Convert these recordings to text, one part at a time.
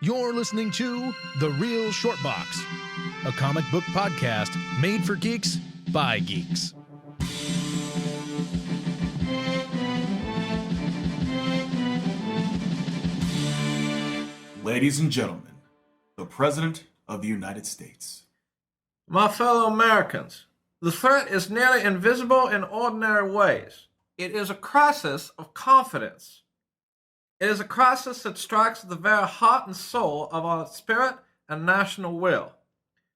You're listening to The Real Short Box, a comic book podcast made for geeks by geeks. Ladies and gentlemen, the President of the United States. My fellow Americans, the threat is nearly invisible in ordinary ways. It is a crisis of confidence. It is a crisis that strikes at the very heart and soul of our spirit and national will.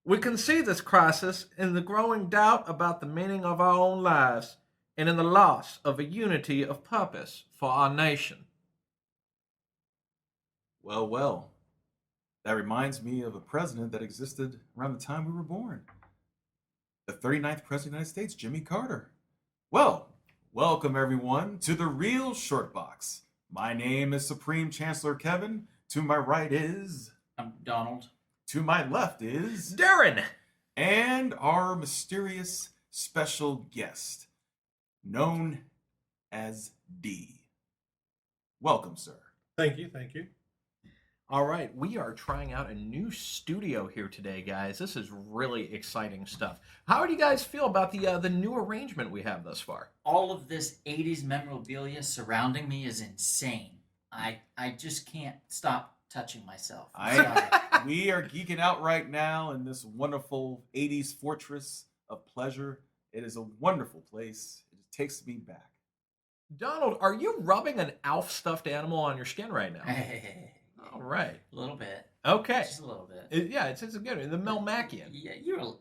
We can see this crisis in the growing doubt about the meaning of our own lives and in the loss of a unity of purpose for our nation. Well, that reminds me of a president that existed around the time we were born. The 39th President of the United States, Jimmy Carter. Well, welcome everyone to The Real Short Box. My name is Supreme Chancellor Kevin. To my right is... I'm Donald. To my left is... Darren! And our mysterious special guest, known as D. Welcome, sir. Thank you. All right, we are trying out a new studio here today, guys. This is really exciting stuff. How do you guys feel about the new arrangement we have thus far? All of this 80s memorabilia surrounding me is insane. I just can't stop touching myself. We are geeking out right now in this wonderful 80s fortress of pleasure. It is a wonderful place. It takes me back. Donald, are you rubbing an Alf stuffed animal on your skin right now? All right. A little bit. Okay. Just a little bit. It's a good one. The Melmacian. Yeah,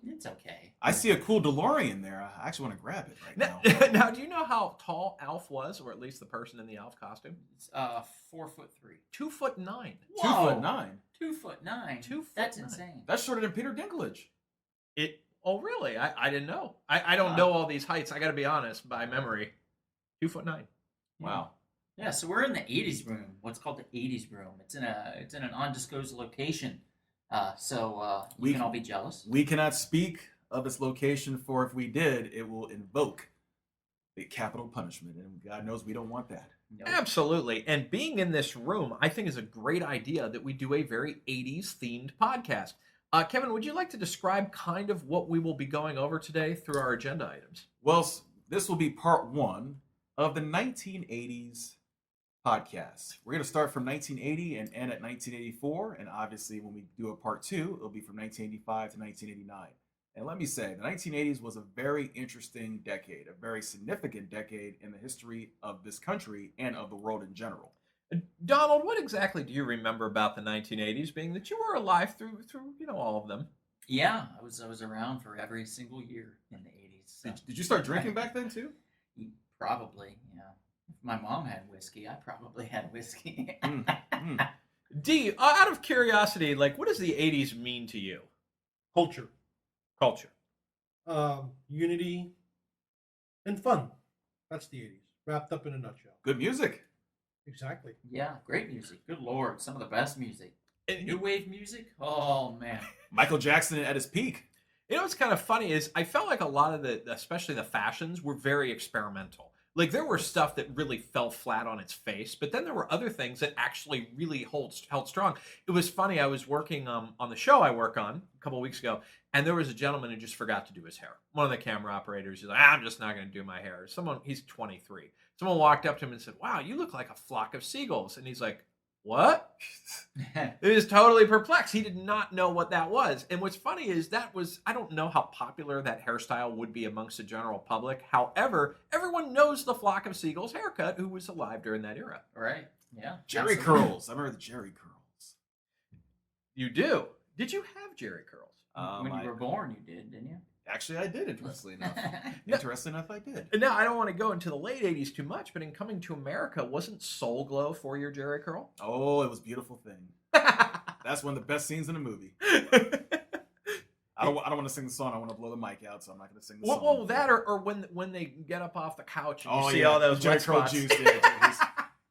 it's okay. I see a cool DeLorean there. I actually want to grab it right now. Now, do you know how tall Alf was, or at least the person in the Alf costume? It's 4'3". 2'9". 2'9". 2'9". 2'9". That's insane. That's shorter than Peter Dinklage. Oh, really? I didn't know. I don't know all these heights. I got to be honest, by memory. 2'9". Wow. Yeah, so we're in the 80s room. What's called the 80s room. It's in an undisclosed location. So we can all be jealous. We cannot speak of its location, for if we did, it will invoke the capital punishment, and God knows we don't want that. Nope. Absolutely. And being in this room, I think is a great idea that we do a very 80s themed podcast. Kevin, would you like to describe kind of what we will be going over today through our agenda items? Well, this will be part one of the 1980s podcast. We're going to start from 1980 and end at 1984. And obviously, when we do a part two, it'll be from 1985 to 1989. And let me say, the 1980s was a very interesting decade, a very significant decade in the history of this country and of the world in general. Donald, what exactly do you remember about the 1980s, being that you were alive through all of them? Yeah, I was around for every single year in the 80s. So. Did you start drinking back then too? Probably, yeah. If my mom had whiskey, I probably had whiskey. D, out of curiosity, what does the 80s mean to you? Culture, Culture. unity, and fun. That's the 80s, wrapped up in a nutshell. Good music. Exactly. Yeah, great music. Good Lord, some of the best music. And New wave music? Oh, man. Michael Jackson at his peak. You know what's kind of funny is I felt like a lot of especially the fashions, were very experimental. There were stuff that really fell flat on its face, but then there were other things that actually really held strong. It was funny. I was working on the show I work on a couple of weeks ago, and there was a gentleman who just forgot to do his hair. One of the camera operators is like, I'm just not going to do my hair. He's 23. Someone walked up to him and said, wow, you look like a flock of seagulls. And he's like, what? He was totally perplexed. He did not know what that was. And what's funny is I don't know how popular that hairstyle would be amongst the general public. However, everyone knows the flock of seagulls haircut who was alive during that era. Right, yeah. Jerry absolutely. curls. I remember the Jerry curls. You do? Did you have Jerry curls? When you were born, you did, didn't you? Actually, I did, interestingly enough. Interesting enough, I did. Now, I don't want to go into the late 80s too much, but in Coming to America, wasn't Soul Glow for your Jerry curl? Oh, it was a beautiful thing. That's one of the best scenes in the movie. I don't want to sing the song. I want to blow the mic out, so I'm not going to sing the song. Well, that or when they get up off the couch and you see yeah. all those Jerry wet curl spots. juice. Yeah,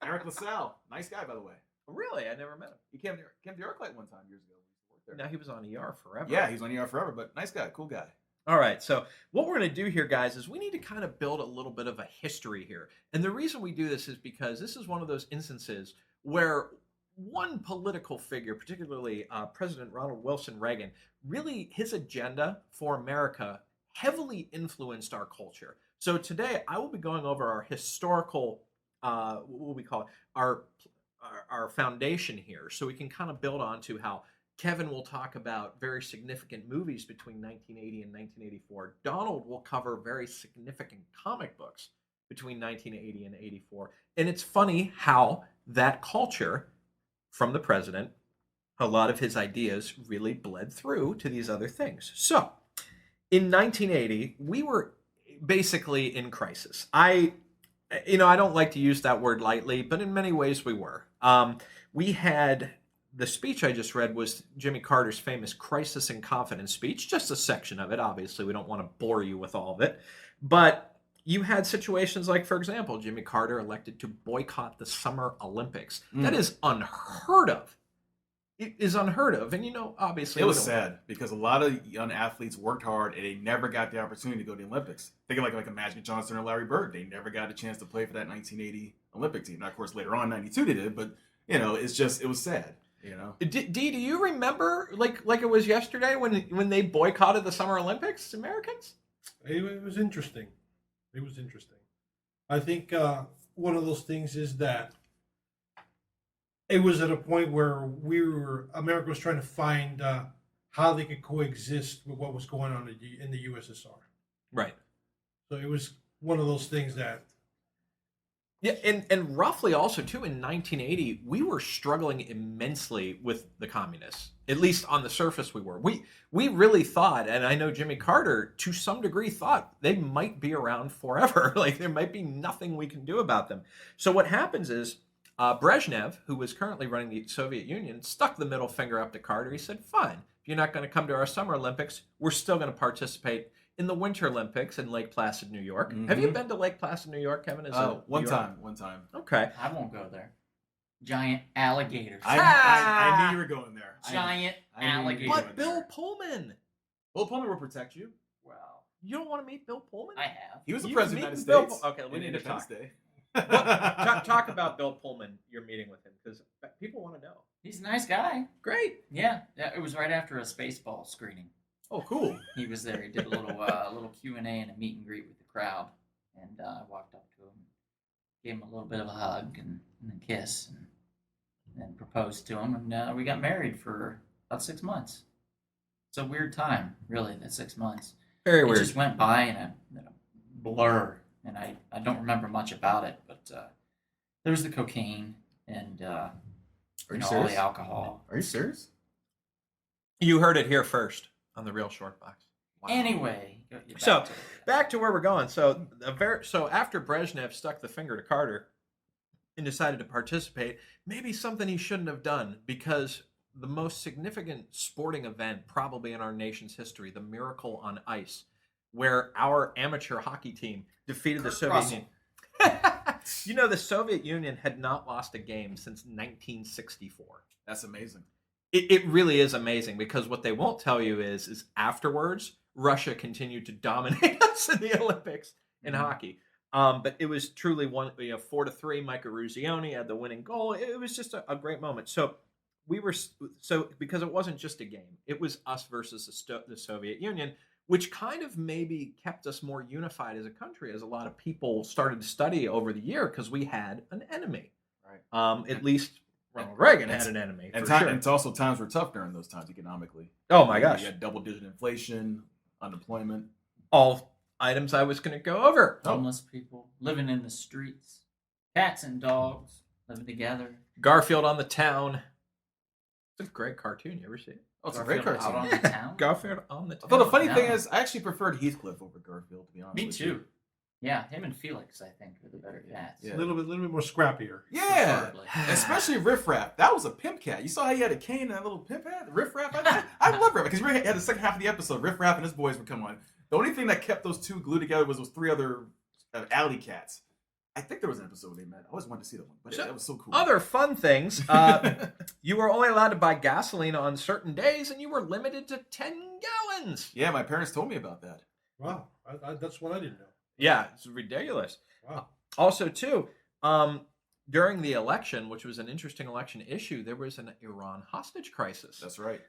Eric LaSalle, nice guy, by the way. Really? I never met him. He came to ArcLight one time years ago. Now he was on ER forever. Yeah, he was on ER forever, but nice guy, cool guy. All right, so what we're going to do here, guys, is we need to kind of build a little bit of a history here. And the reason we do this is because this is one of those instances where one political figure, particularly President Ronald Wilson Reagan, really his agenda for America heavily influenced our culture. So today I will be going over our historical, what we call it, our foundation here, so we can kind of build on to how Kevin will talk about very significant movies between 1980 and 1984. Donald will cover very significant comic books between 1980 and 84. And it's funny how that culture from the president, a lot of his ideas really bled through to these other things. So in 1980, we were basically in crisis. I don't like to use that word lightly, but in many ways we were. We had the speech I just read was Jimmy Carter's famous Crisis and Confidence speech, just a section of it. Obviously, we don't want to bore you with all of it. But you had situations like, for example, Jimmy Carter elected to boycott the Summer Olympics. That is unheard of. It is unheard of. And, obviously... It was sad because a lot of young athletes worked hard and they never got the opportunity to go to the Olympics. Think of like a Magic Johnson or Larry Bird. They never got a chance to play for that 1980 Olympic team. Now, of course, later on, 92 they did, but, it was sad. Dee, do you remember like it was yesterday when they boycotted the Summer Olympics, Americans? It was interesting. I think one of those things is that it was at a point where America was trying to find how they could coexist with what was going on in the USSR. Right. So it was one of those things that. Yeah, and roughly also too in 1980 we were struggling immensely with the communists. At least on the surface we were. We really thought, and I know Jimmy Carter to some degree thought they might be around forever. Like there might be nothing we can do about them. So what happens is Brezhnev, who was currently running the Soviet Union, stuck the middle finger up to Carter. He said, "Fine, if you're not going to come to our Summer Olympics, we're still going to participate in the Winter Olympics in Lake Placid, New York." Mm-hmm. Have you been to Lake Placid, New York, Kevin? One time. Okay. I won't go there. Giant alligators. I knew you were going there. Giant alligators. But Bill Pullman. Bill Pullman will protect you. Well, you don't want to meet Bill Pullman? I have. He was the president of the United States. Okay, we need to talk. Day. Talk about Bill Pullman, your meeting with him, because people want to know. He's a nice guy. Great. Yeah, it was right after a Spaceball screening. Oh, cool. He was there. He did a little Q&A and a meet and greet with the crowd. And I walked up to him, gave him a little bit of a hug and a kiss, and then proposed to him. And we got married for about 6 months. It's a weird time, really, that 6 months. Very weird. It just went by in a blur, and I don't remember much about it. But there was the cocaine and all the alcohol. Are you serious? You heard it here first on the Real Short Box. Wow. Anyway, back to where we're going. So after Brezhnev stuck the finger to Carter and decided to participate, maybe something he shouldn't have done, because the most significant sporting event probably in our nation's history, the Miracle on Ice, where our amateur hockey team defeated the Soviet Union. The Soviet Union had not lost a game since 1964. That's amazing. It really is amazing, because what they won't tell you is afterwards, Russia continued to dominate us in the Olympics in hockey. But it was truly 4-3. Mike Eruzione had the winning goal. It was just a great moment. So because it wasn't just a game, it was us versus the Soviet Union, which kind of maybe kept us more unified as a country, as a lot of people started to study over the year, because we had an enemy. Right. At least Ronald Reagan had an enemy. And sure. it's also times were tough during those times economically. Oh my gosh. You had double-digit inflation, unemployment. All items I was going to go over. Homeless people living in the streets, cats and dogs living together. Garfield on the Town. It's a great cartoon. You ever see it? Oh, it's a great cartoon. Out on the town. Garfield on the Town. Although the funny thing No. is, I actually preferred Heathcliff over Garfield, to be honest Me with too. you. Yeah, him and Felix, I think, are the better cats. Yeah. A little bit more scrappier. Yeah, Preferably. especially Riff Raff. That was a pimp cat. You saw how he had a cane and that little pimp hat? Riff Raff? I love Riff Raff, because we had the second half of the episode. Riff Raff and his boys would come on. The only thing that kept those two glued together was those three other alley cats. I think there was an episode where they met. I always wanted to see that one, but that was so cool. Other fun things. You were only allowed to buy gasoline on certain days, and you were limited to 10 gallons. Yeah, my parents told me about that. Wow, that's what I didn't know. Yeah, it's ridiculous. Wow. Also, too, during the election, which was an interesting election issue, there was an Iran hostage crisis. That's right.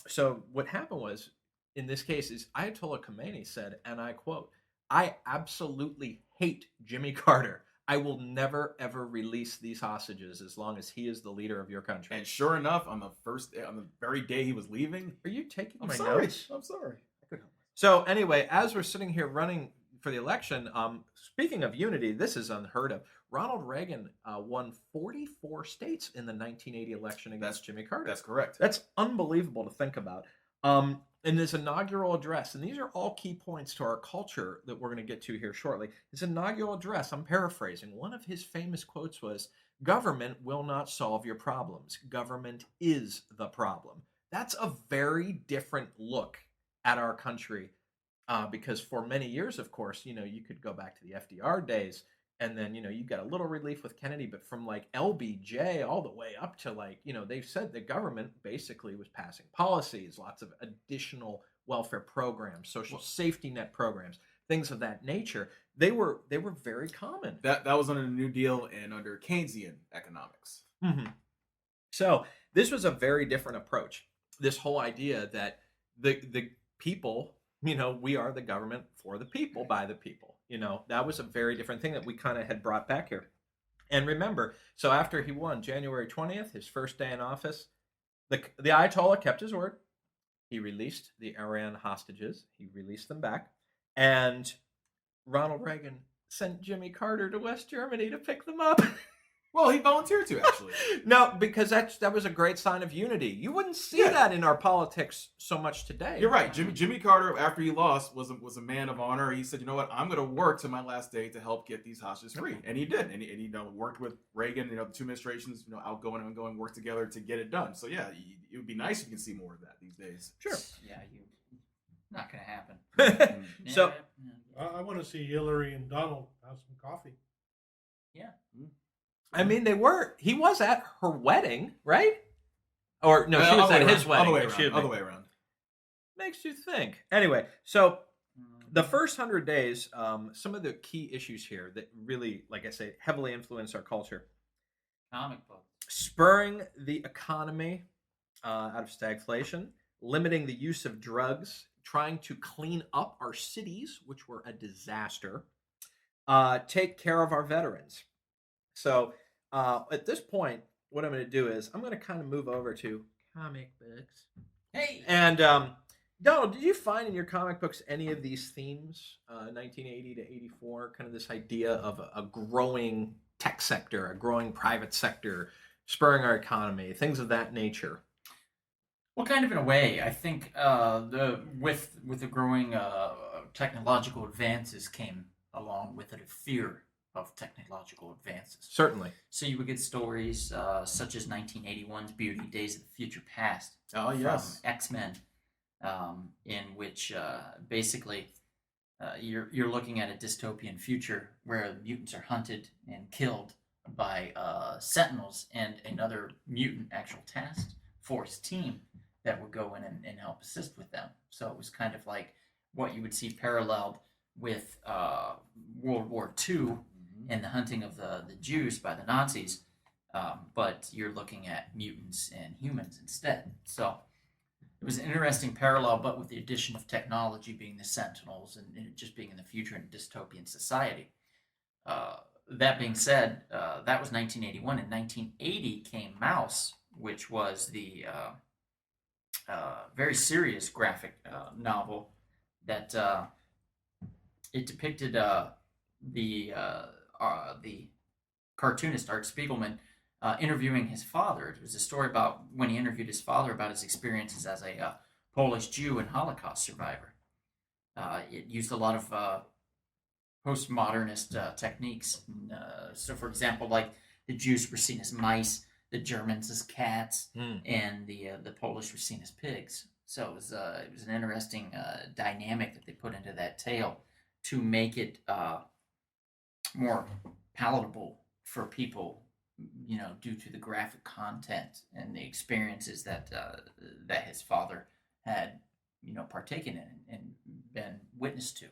So what happened was, in this case, is Ayatollah Khomeini said, and I quote, "I absolutely hate Jimmy Carter. I will never ever release these hostages as long as he is the leader of your country." And sure enough, on the very day he was leaving, Are you taking I'm my sorry. notes? I'm sorry. So anyway, as we're sitting here running for the election, speaking of unity, this is unheard of. Ronald Reagan won 44 states in the 1980 election against Jimmy Carter. That's correct. That's unbelievable to think about. In his inaugural address, and these are all key points to our culture that we're going to get to here shortly. His inaugural address, I'm paraphrasing, one of his famous quotes was, "Government will not solve your problems. Government is the problem." That's a very different look at our country, because for many years, of course, you could go back to the FDR days, and then you got a little relief with Kennedy, but from like LBJ all the way up to they said the government basically was passing policies, lots of additional welfare programs, social safety net programs, things of that nature. They were very common. That was under the New Deal and under Keynesian economics. Mm-hmm. So this was a very different approach. This whole idea that the people, we are the government for the people, by the people. That was a very different thing that we kind of had brought back here. And remember, so after he won January 20th, his first day in office, the Ayatollah kept his word. He released the Iran hostages. He released them back. And Ronald Reagan sent Jimmy Carter to West Germany to pick them up. Well, he volunteered to, actually. No, because that was a great sign of unity. You wouldn't see that in our politics so much today. You're right. Jimmy Carter, after he lost, was a man of honor. He said, "You know what? I'm going to work to my last day to help get these hostages free," and he did. And he worked with Reagan. The two administrations, outgoing and ongoing, worked together to get it done. So yeah, it would be nice if you can see more of that these days. Sure. Yeah, not gonna happen. So I want to see Hillary and Donald have some coffee. Yeah. I mean, he was at her wedding, right? Or no, she was at his wedding. Other way around. Makes you think. Anyway, so the first 100 days, some of the key issues here that really, like I say, heavily influence our culture. Comic books. Spurring the economy out of stagflation, limiting the use of drugs, trying to clean up our cities, which were a disaster, take care of our veterans. So at this point, what I'm going to do is I'm going to kind of move over to comic books. Hey! And Donald, did you find in your comic books any of these themes, 1980 to 84, kind of this idea of a growing tech sector, a growing private sector, spurring our economy, things of that nature? Well, kind of in a way. I think with the growing technological advances came along with it a fear of technological advances. Certainly. So you would get stories such as 1981's Beauty, Days of the Future Past. Oh, yes. From X-Men, in which basically you're looking at a dystopian future where mutants are hunted and killed by Sentinels and another mutant actual task force team that would go in and help assist with them. So it was kind of like what you would see paralleled with World War II and the hunting of the Jews by the Nazis, but you're looking at mutants and humans instead. So it was an interesting parallel, but with the addition of technology being the Sentinels and it just being in the future in a dystopian society. That being said, that was 1981. In 1980 came Mouse, which was the very serious graphic novel that it depicted the cartoonist Art Spiegelman interviewing his father. It was a story about when he interviewed his father about his experiences as a Polish Jew and Holocaust survivor. It used a lot of postmodernist techniques. So, for example, like the Jews were seen as mice, the Germans as cats, and the Polish were seen as pigs. So it was an interesting dynamic that they put into that tale to make it more palatable for people, due to the graphic content and the experiences that that his father had, partaken in and been witness to.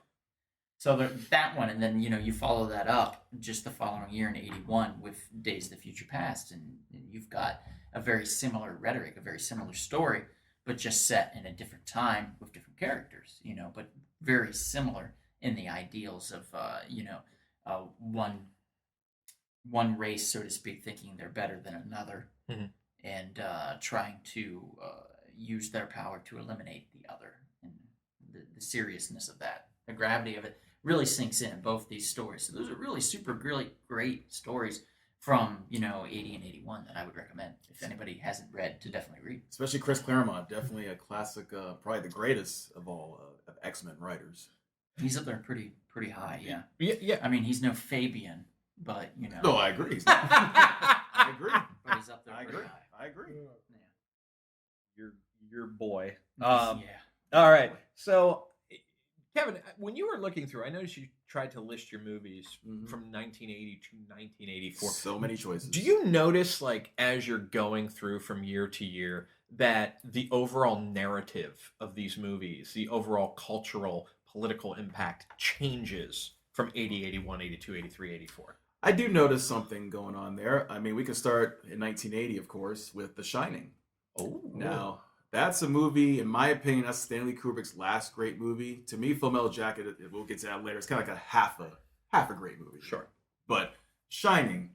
So that one, and then you follow that up just the following year in '81 with Days of the Future Past, and you've got a very similar rhetoric, a very similar story, but just set in a different time with different characters, but very similar in the ideals of one race, so to speak, thinking they're better than another, and trying to use their power to eliminate the other, and the seriousness of that, the gravity of it really sinks in both these stories. So those are really really great stories from 80 and 81 that I would recommend if anybody hasn't read to definitely read. Especially Chris Claremont, definitely a classic, probably the greatest of all of X-Men writers. He's up there pretty high, yeah. Yeah. I mean, he's no Fabian, but No, I agree. I agree. but he's up there. I pretty agree. high. I agree. Your boy. Yeah. All right. So, Kevin, when you were looking through, I noticed you tried to list your movies from 1980 to 1984. So many choices. Do you notice, like, as you're going through from year to year, that the overall narrative of these movies, the overall cultural, political impact changes from 80, 81, 82, 83, 84? I do notice something going on there. I mean, we could start in 1980, of course, with The Shining. Oh. Now, that's a movie, in my opinion, that's Stanley Kubrick's last great movie. To me, Full Metal Jacket, we'll get to that later, it's kind of like a half a great movie. Sure. But Shining,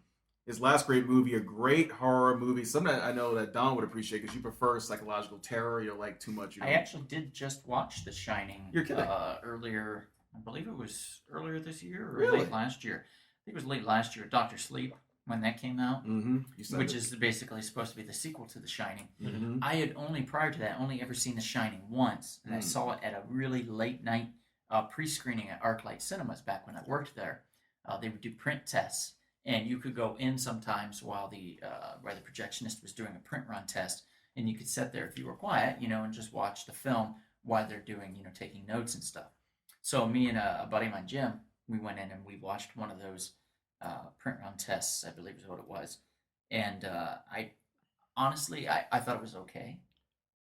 his last great movie, a great horror movie, something that I know that Don would appreciate because you prefer psychological terror. You don't like too much. I actually did just watch The Shining. You're kidding. Earlier, I believe it was earlier this year or Really? late last year. I think it was late last year. Doctor Sleep, when that came out, which is basically supposed to be the sequel to The Shining. I had prior to that only ever seen The Shining once, and I saw it at a really late night pre-screening at ArcLight Cinemas back when I worked there. They would do print tests, and you could go in sometimes while the projectionist was doing a print run test, and you could sit there if you were quiet, and just watch the film while they're doing, taking notes and stuff. So me and a buddy of mine, Jim, we went in and we watched one of those print run tests, I believe is what it was. And I honestly thought it was okay.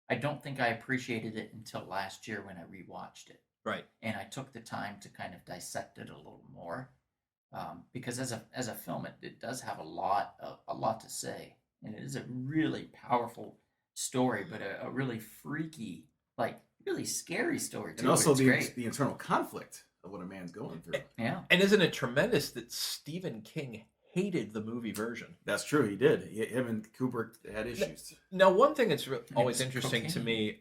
I don't think I appreciated it until last year when I rewatched it. Right. And I took the time to kind of dissect it a little more. Because as a film, it does have a lot to say, and it is a really powerful story, but a really freaky, like really scary story too. And also it's great. the internal conflict of what a man's going through. Yeah. And isn't it tremendous that Stephen King hated the movie version? That's true. He did. Him and Kubrick had issues. Now, one thing that's always was interesting to cocaine. me,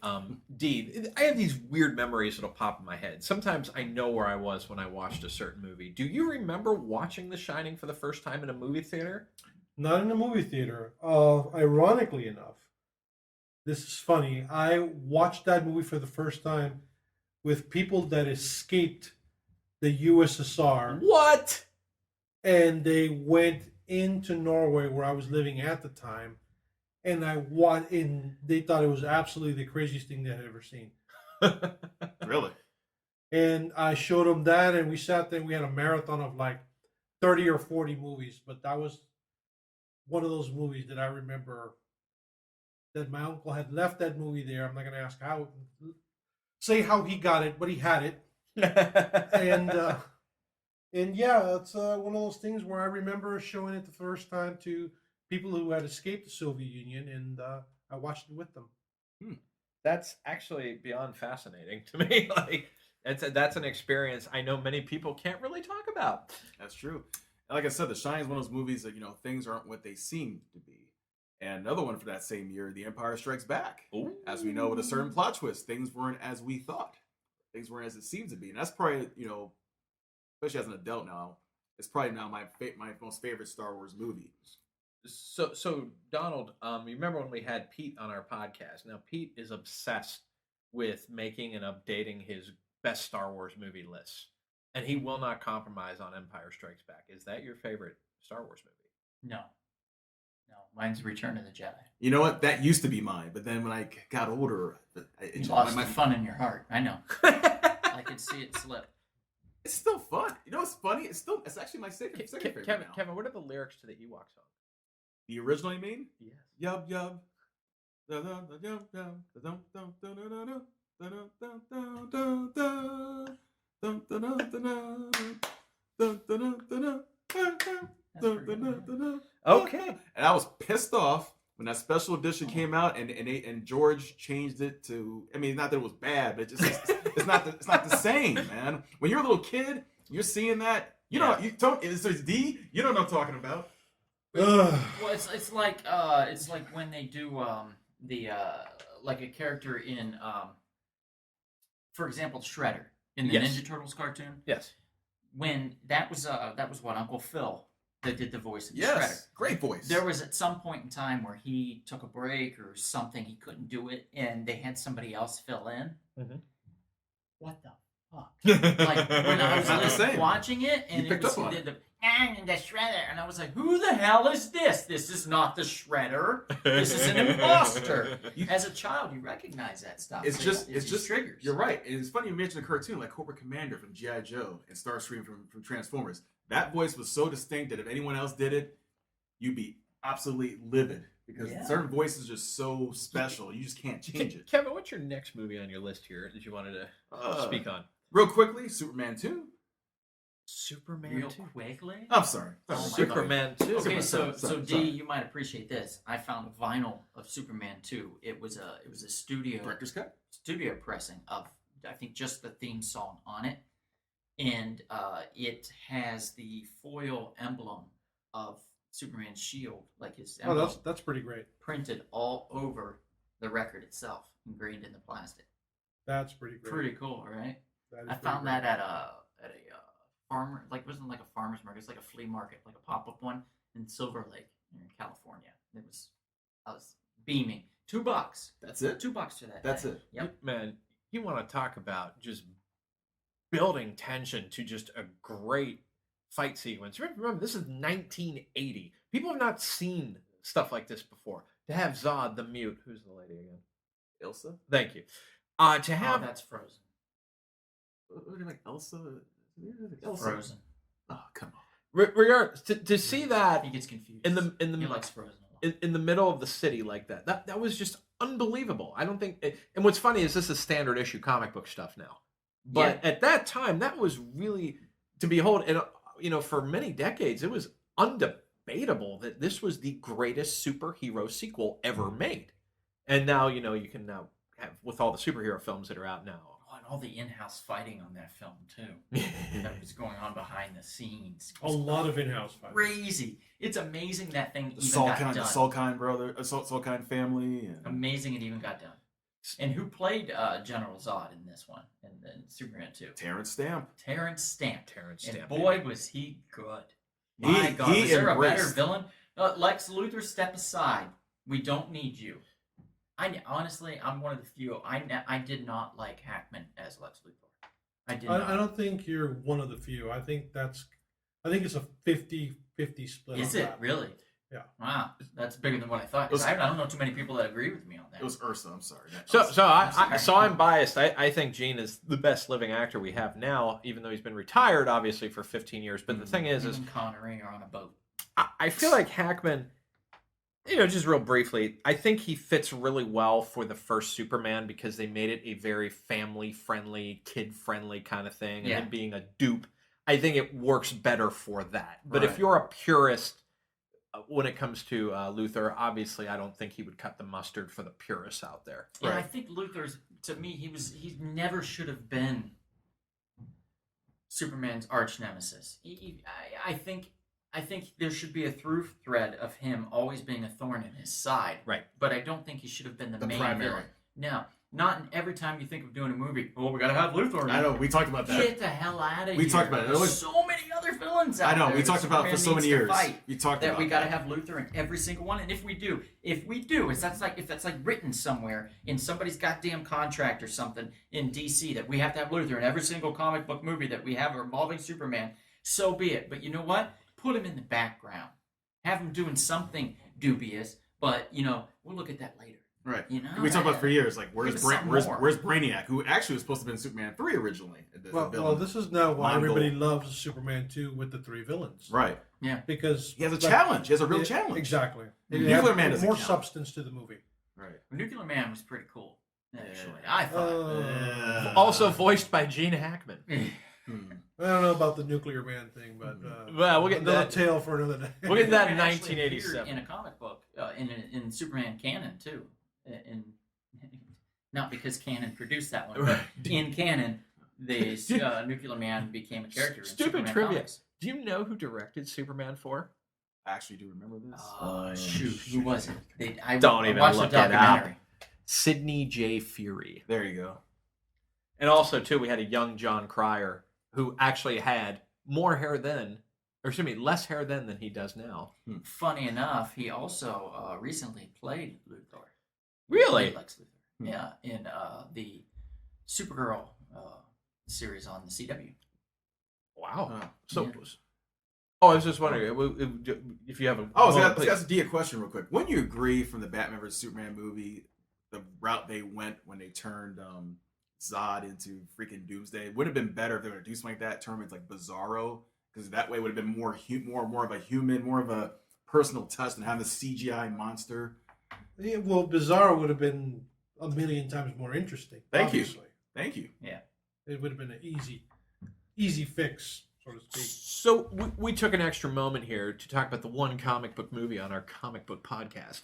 Dee, I have these weird memories that'll pop in my head. Sometimes I know where I was when I watched a certain movie. Do you remember watching The Shining for the first time in a movie theater? Not in a movie theater. Ironically enough, this is funny. I watched that movie for the first time with people that escaped the USSR, What? and they went into Norway where I was living at the time, and they thought it was absolutely the craziest thing they had ever seen. Really? And I showed them that, and we sat there and we had a marathon of like 30 or 40 movies. But that was one of those movies that I remember that my uncle had left that movie there. I'm not going to say how he got it, but he had it. And yeah, it's one of those things where I remember showing it the first time to people who had escaped the Soviet Union, and I watched it with them. That's actually beyond fascinating to me. Like that's an experience I know many people can't really talk about. That's true. And like I said, The Shining is one of those movies that, things aren't what they seem to be. And another one for that same year, The Empire Strikes Back. Ooh. As we know, with a certain plot twist, things weren't as we thought. Things weren't as it seemed to be. And that's probably, especially as an adult now, it's probably now my most favorite Star Wars movie. So Donald, you remember when we had Pete on our podcast? Now Pete is obsessed with making and updating his best Star Wars movie lists, and he will not compromise on Empire Strikes Back. Is that your favorite Star Wars movie? No, mine's Return of the Jedi. You know what? That used to be mine, but then when I got older, You lost the fun in your heart. I know. I could see it slip. It's still fun. You know what's funny? It's actually my second favorite now. Kevin, what are the lyrics to the Ewok song? The original, you mean? Yes. Yub yub. Da-da-da-yub yub. Da-dum-dum-dum-dum-dum. Da-dum-dum-dum-dum-dum. Dun, dun, dun, dun, dun. Dun, dun, dun, dun, dun. Dun, dun, dun, dun, dun, dun. Okay. And I was pissed off when that special edition came out, and George changed it to. I mean, not that it was bad, but it's not the same, man. When you're a little kid, you're seeing that. You know, you don't. It's D. You don't know what I'm talking about. Ugh. Well, it's like when they do like a character in for example, Shredder in the Yes. Ninja Turtles cartoon. Yes. When that was what Uncle Phil that did the voice of Shredder. Yes, great voice. There was at some point in time where he took a break or something, he couldn't do it, and they had somebody else fill in. Mhm. What the fuck? Like when I was Not the same. watching it, and You it picked was up on it. the Shredder, and I was like, "Who the hell is this? This is not the Shredder. This is an imposter." As a child, you recognize that stuff. It's So just it's just triggers. You're right. And it's funny you mentioned a cartoon like Cobra Commander from G.I. Joe and Starscream from Transformers. That voice was so distinct that if anyone else did it, you'd be absolutely livid because Yeah. certain voices are just so special. You just can't change it. Kevin, what's your next movie on your list here that you wanted to speak on? Real quickly, Superman 2. Superman Real 2. quickly. I'm sorry. Oh my Superman 2. Okay, so sorry, D, sorry. you might appreciate this. I found a vinyl of Superman 2. It was a studio Director's cut. pressing of I think just the theme song on it, and it has the foil emblem of Superman's shield, like his Oh, emblem, that's pretty great. printed all over the record itself, ingrained in the plastic. That's pretty great. Pretty cool, right? That is I pretty found great. that at a farmer, like it wasn't like a farmer's market, it's like a flea market, like a pop-up one in Silver Lake in California. I was beaming. $2. That's it. $2 for that. That's thing. it. Yep. Man, you want to talk about just building tension to just a great fight sequence. Remember, this is 1980. People have not seen stuff like this before. To have Zod the Mute, who's the lady again? Elsa. Thank you. To Oh, have that's Frozen. What do you like Elsa? Elsa. Frozen. Oh, come on. regardless, to see that He gets confused. in the he likes Frozen a lot. in the middle of the city like that was just unbelievable. I don't think and what's funny is this is standard issue comic book stuff now, but at that time that was really to behold. And for many decades it was undebatable that this was the greatest superhero sequel ever made. And now you can now have, with all the superhero films that are out now. Oh, and all the in-house fighting on that film too. That was going on behind the scenes. It A was lot of in-house fighting. crazy. It's amazing that thing The even got Salkind, the done. Salkind brother, Salkind family, and Amazing it even got done. And who played General Zod in this one? In Superman 2? Terrence Stamp. Terrence Stamp. Terrence And Stamp. boy, was he good. My God, he is there a better embraced- villain? Lex Luthor, step aside. We don't need you. Honestly, I'm one of the few. I did not like Hackman as Lex Luthor. I did not. I don't think you're one of the few. I think it's a 50-50 split. Is on it that. really? Yeah. Wow, that's bigger than what I thought. 'Cause I don't know too many people that agree with me on that. It was Ursa. I'm sorry. So I'm biased. I think Gene is the best living actor we have now, even though he's been retired obviously for 15 years. But the thing is Him and Connery are on a boat. I feel like Hackman, just real briefly, I think he fits really well for the first Superman because they made it a very family-friendly, kid-friendly kind of thing. And Yeah. him being a dupe, I think it works better for that. But if Right. you're a purist when it comes to Luthor, obviously I don't think he would cut the mustard for the purists out there. Yeah, I Right. think Luthor's, to me, he never should have been Superman's arch nemesis. I think there should be a through thread of him always being a thorn in his side. Right. But I don't think he should have been the The main primary. villain. No, not in every time you think of doing a movie. Oh, we gotta have Luthor. in I it. know. We talked about that. Get the hell out of here. We talked about it. It There's was- so many other villains out I know. there We that talked about it for Superman so many needs to years. fight. We talked That about we got to that. have Luthor in every single one, and if we do, if that's written somewhere in somebody's goddamn contract or something in DC that we have to have Luthor in every single comic book movie that we have involving Superman, so be it. But you know what? Put him in the background, have him doing something dubious. But we'll look at that later. Right. You know, We talked about it for years. Like, Give where's us some more. where's Brainiac, who actually was supposed to have been Superman 3 originally? The Well, villain. this is now why Mongol. everybody loves Superman 2 with the 3 villains. Right. Because He has a challenge. He has a real challenge. Exactly. It Nuclear had Man is a more challenge. substance to the movie. Right. Nuclear Man was pretty cool. Actually, I thought. Uh, Also voiced by Gene Hackman. I don't know about the nuclear man thing, but Well, we'll get another that. tale for another day. We'll get to that in Superman actually 1987. appeared in a comic book, in Superman canon too. In not because canon produced that one, but in canon, the nuclear man became a character. In Stupid Superman trivia. comics. Do you know who directed Superman 4? I actually do remember this. Shoot, who was it? I Don't even watched look the it up. documentary. Sidney J. Fury. There you go. And also, too, we had a young John Cryer who actually had more hair then, or excuse me, less hair then than he does now. Funny enough, he also recently played Luthor. Really? Played Lex Luthor. Yeah, in the Supergirl series on the CW. Wow. Oh. So, Yeah. I was just wondering if you have a. Oh, so moment, that's a question real quick. Wouldn't you agree from the Batman vs Superman movie, the route they went when they turned Zod into freaking Doomsday would have been better if they would do something like that, turn him into like Bizarro, because that way would have been more of a human, more of a personal touch than having a CGI monster. Yeah, well, Bizarro would have been a million times more interesting. Thank you. obviously. Thank you. It would have been an easy fix, so to speak. So we took an extra moment here to talk about the one comic book movie on our comic book podcast.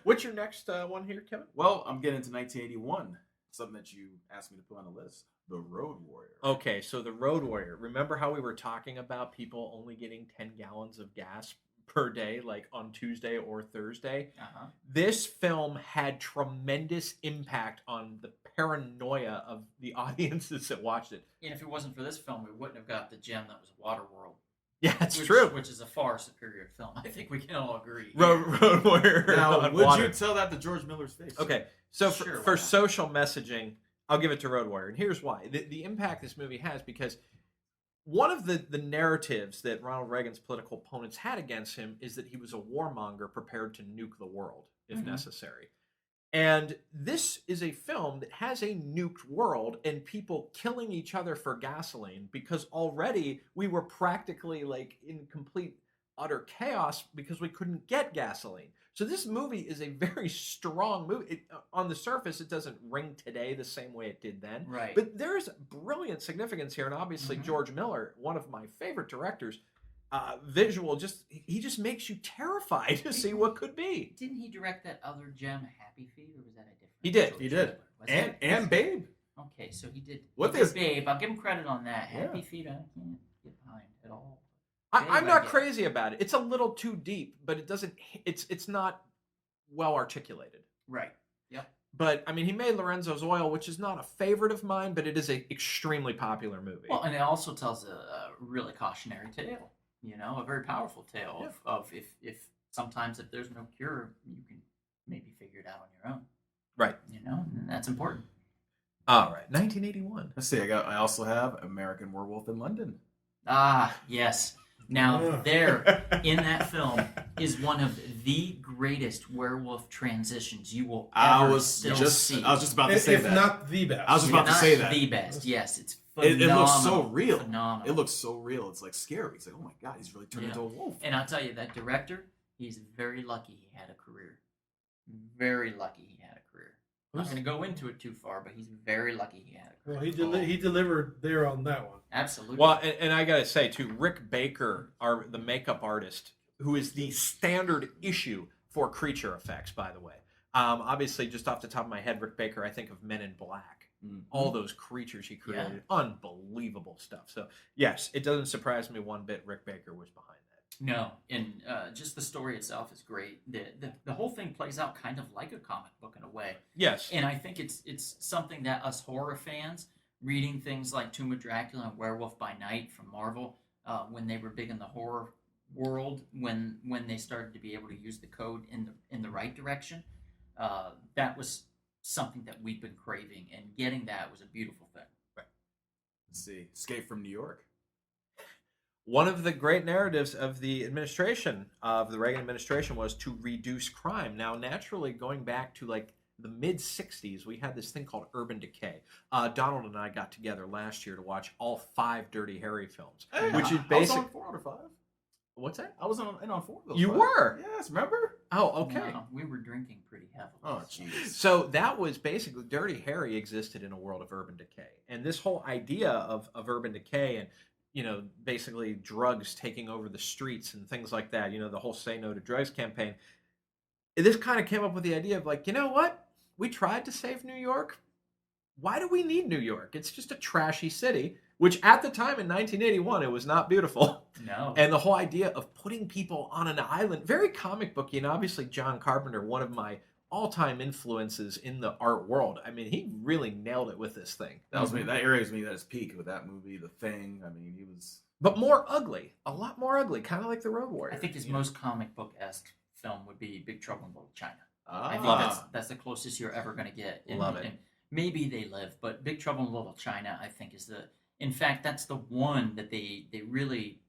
What's your next one here, Kevin? Well, I'm getting into 1981, something that you asked me to put on the list, The Road Warrior. Okay, so the Road Warrior. Remember how we were talking about people only getting 10 gallons of gas per day, like on Tuesday or Thursday? Uh-huh. This film had tremendous impact on the paranoia of the audiences that watched it. And if it wasn't for this film, we wouldn't have got the gem that was Waterworld. Yeah, it's which, true. Which is a far superior film. I think we can all agree. Road Warrior. Now, on would water. you tell that to George Miller's face? Okay, so Sure, why for not? social messaging, I'll give it to Road Warrior. And here's why. The impact this movie has, because one of the narratives that Ronald Reagan's political opponents had against him is that he was a warmonger prepared to nuke the world if Mhm. necessary. And this is a film that has a nuked world and people killing each other for gasoline, because already we were practically like in complete utter chaos because we couldn't get gasoline. So this movie is a very strong movie. On the surface, it doesn't ring today the same way it did then. Right. But there's brilliant significance here, and obviously Mhm. George Miller, one of my favorite directors, visual, he just makes you terrified to see what could be. Didn't he direct that other gem, Happy Feet, or was that a different? He did. George He did. Miller? Was And that- Babe. Okay, so he did. What He did is- Babe? I'll give him credit on that. Yeah. Happy Feet, I can't get behind at all. I'm Babe, I not get. crazy about it. It's a little too deep, but it doesn't. It's not well articulated. Right. Yep. But I mean, he made Lorenzo's Oil, which is not a favorite of mine, but it is a extremely popular movie. Well, and it also tells a really cautionary tale. You know, a very powerful tale of if sometimes if there's no cure, you can maybe figure it out on your own. Right. You know, and that's important. All right, 1981. Let's see. I also have American Werewolf in London. Ah, yes. Now Yeah. there in that film is one of the greatest werewolf transitions you will I ever was still just see. about to say If that. not the best. I was just about to Not say that. the best. Yes, it's It phenomenal. looks so real. Phenomenal. It looks so real. It's like scary. It's like, oh my god, he's really turned Yeah. into a wolf. And I'll tell you, that director, he's very lucky he had a career. Very lucky he had a career. I'm not going to go into it too far, but he's very lucky he had a career. Well, he delivered there on that one. Absolutely. Well, and I gotta say too, Rick Baker, the makeup artist, who is the standard issue for creature effects, by the way. Obviously, just off the top of my head, Rick Baker, I think of Men in Black. Mhm. All those creatures he created, unbelievable stuff. So yes, it doesn't surprise me one bit. Rick Baker was behind that. No, and just the story itself is great. The whole thing plays out kind of like a comic book in a way. Yes, And I think it's something that us horror fans, reading things like Tomb of Dracula and Werewolf by Night from Marvel, when they were big in the horror world, when they started to be able to use the code in the right direction, that was something that we'd been craving, and getting that was a beautiful thing. Let's see. Escape from New York. one of the great narratives of the administration of the Reagan administration was to reduce crime. Now, naturally, going back to like the mid 60s, we had this thing called urban decay. Donald and I got together last year to watch all 5 Dirty Harry films, which is I was basic. on 4 out of 5. What's that? I was in on 4 of those. You 5. were? Yes, remember? Oh, okay. No, we were drinking pretty heavily. Oh, jeez. So that was basically Dirty Harry existed in a world of urban decay, and this whole idea of urban decay and basically drugs taking over the streets and things like that. The whole Say No to Drugs campaign. This kind of came up with the idea of like, you know what? We tried to save New York. Why do we need New York? It's just a trashy city, which at the time in 1981, it was not beautiful. No. And the whole idea of putting people on an island, very comic booky, and obviously John Carpenter, one of my all-time influences in the art world. I mean, he really nailed it with this thing. That was me. That area was me at its peak with that movie, The Thing. I mean, he was. But more ugly, a lot more ugly, kind of like the Road Warrior. I think his most comic book-esque film would be Big Trouble in Little China. I think Ah. that's the closest you're ever going to get. Love it. And maybe They Live, but Big Trouble in Little China, I think, is the. In fact, that's the one that they really,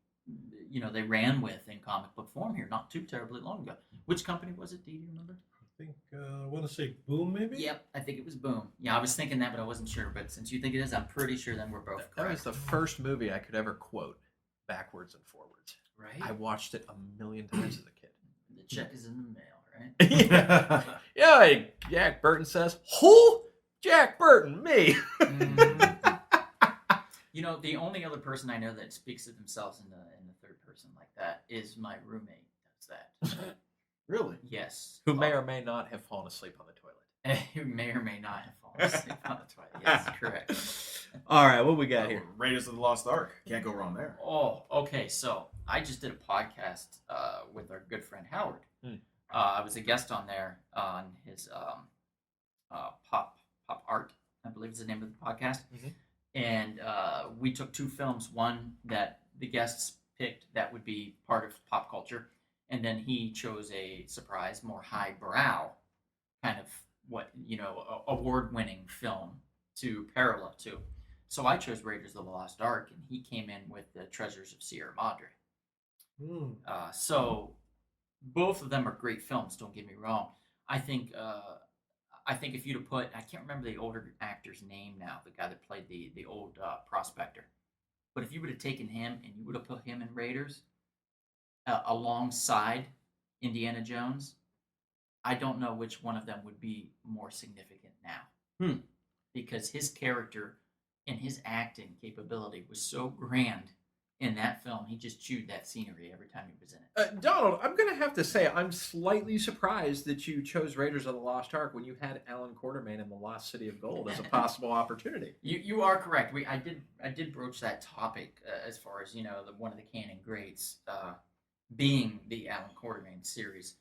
they ran with in comic book form here, not too terribly long ago. Which company was it? Do you remember? I think I want to say Boom, maybe. Yep, I think it was Boom. Yeah, I was thinking that, but I wasn't sure. But since you think it is, I'm pretty sure then we're both That correct. was the first movie I could ever quote backwards and forwards. Right? I watched it a million times as a kid. The check is in the mail, right? Yeah, Jack Burton says, "Who? Jack Burton, me." Mhm. The only other person I know that speaks of themselves in the third person like that is my roommate. Does that? Really? Yes. Who may or may not have fallen asleep on the toilet. Who may or may not have fallen asleep on the toilet. Yes, correct. All right, what we got here? Raiders of the Lost Ark. Can't go wrong there. Oh, okay. So I just did a podcast with our good friend Howard. Hmm. I was a guest on there on his pop art, I believe is the name of the podcast. Mhm. And we took two films, one that the guests picked that would be part of pop culture, and then he chose a surprise, more highbrow kind of award-winning film to parallel to. So I chose Raiders of the Lost Ark, and he came in with the Treasures of Sierra Madre. Hmm. So both of them are great films. Don't get me wrong. I think if you'd have put, I can't remember the older actor's name now, the guy that played the old prospector, but if you would have taken him and you would have put him in Raiders alongside Indiana Jones, I don't know which one of them would be more significant now, because his character and his acting capability was so grand in that film. He just chewed that scenery every time he was in it. Donald, I'm going to have to say I'm slightly surprised that you chose Raiders of the Lost Ark when you had Alan Quartermain in The Lost City of Gold as a possible opportunity. You are correct. I did broach that topic as far as one of the canon greats being the Alan Quartermain series,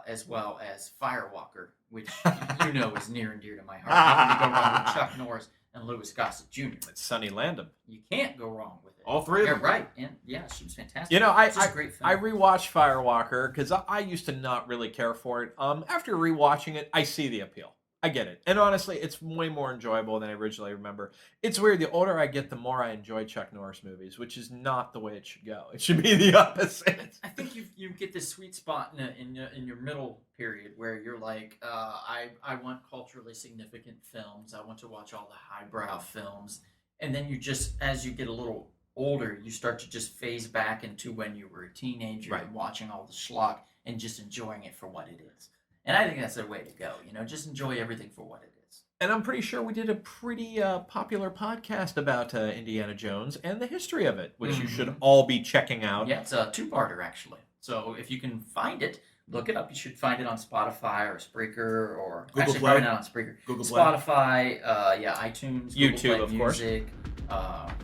as well as Firewalker, which is near and dear to my heart. How can you go wrong with Chuck Norris and Louis Gossett Jr.? It's Sonny Landham. You can't go wrong with it. All three of Yeah, them. right. And yeah, she was fantastic. I It's just a great film. I rewatched Firewalker because I used to not really care for it. After rewatching it, I see the appeal. I get it. And honestly, it's way more enjoyable than I originally remember. It's weird. The older I get, the more I enjoy Chuck Norris movies, which is not the way it should go. It should be the opposite. I think you get this sweet spot in your middle period where you're like, I want culturally significant films. I want to watch all the highbrow films. And then you just, as you get a little older, you start to just phase back into when you were a teenager Right. and watching all the schlock and just enjoying it for what it is. And I think that's the way to go. Just enjoy everything for what it is. And I'm pretty sure we did a pretty popular podcast about Indiana Jones and the history of it, which you should all be checking out. Yeah, it's a two-parter actually. So if you can find it, look it up. You should find it on Spotify or Spreaker or Google actually Play. probably not on Spreaker. Google Play. Spotify, iTunes, Google YouTube, Play of course. Music,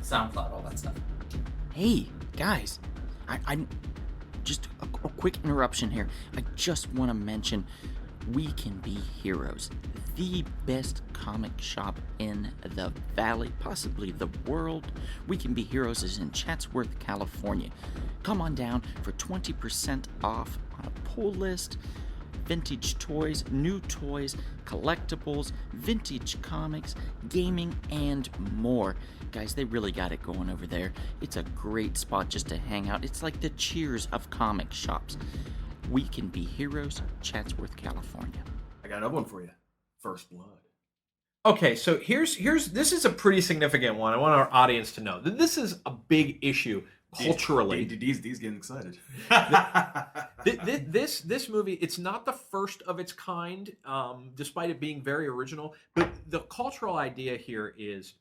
SoundCloud, all that stuff. Hey, guys, I'm just a quick interruption here. I just want to mention We Can Be Heroes, the best comic shop in the valley, possibly the world. We Can Be Heroes is in Chatsworth, California. Come on down for 20% off on a pull list. Vintage toys, new toys, collectibles, vintage comics, gaming, and more. Guys, they really got it going over there. It's a great spot just to hang out. It's like the Cheers of comic shops. We Can Be Heroes, Chatsworth, California. I got another one for you. First Blood. Okay, so here's this is a pretty significant one. I want our audience to know that this is a big issue culturally. D's getting excited. This movie, it's not the first of its kind, despite it being very original. But the cultural idea here is,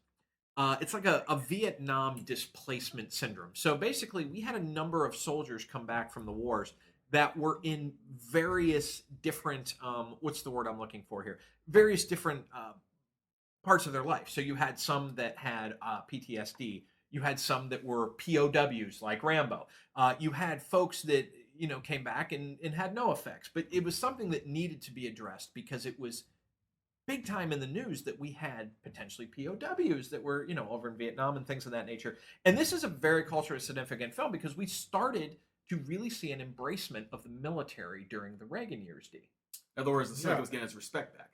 it's like a Vietnam displacement syndrome. So basically, we had a number of soldiers come back from the wars that were in various different, what's the word I'm looking for here? Various different parts of their life. So you had some that had PTSD. You had some that were POWs like Rambo. You had folks that came back and had no effects. But it was something that needed to be addressed because it was big time in the news that we had potentially POWs that were over in Vietnam and things of that nature. And this is a very culturally significant film because we started to really see an embracement of the military during the Reagan years. D. In other words, the Senate was getting its respect back.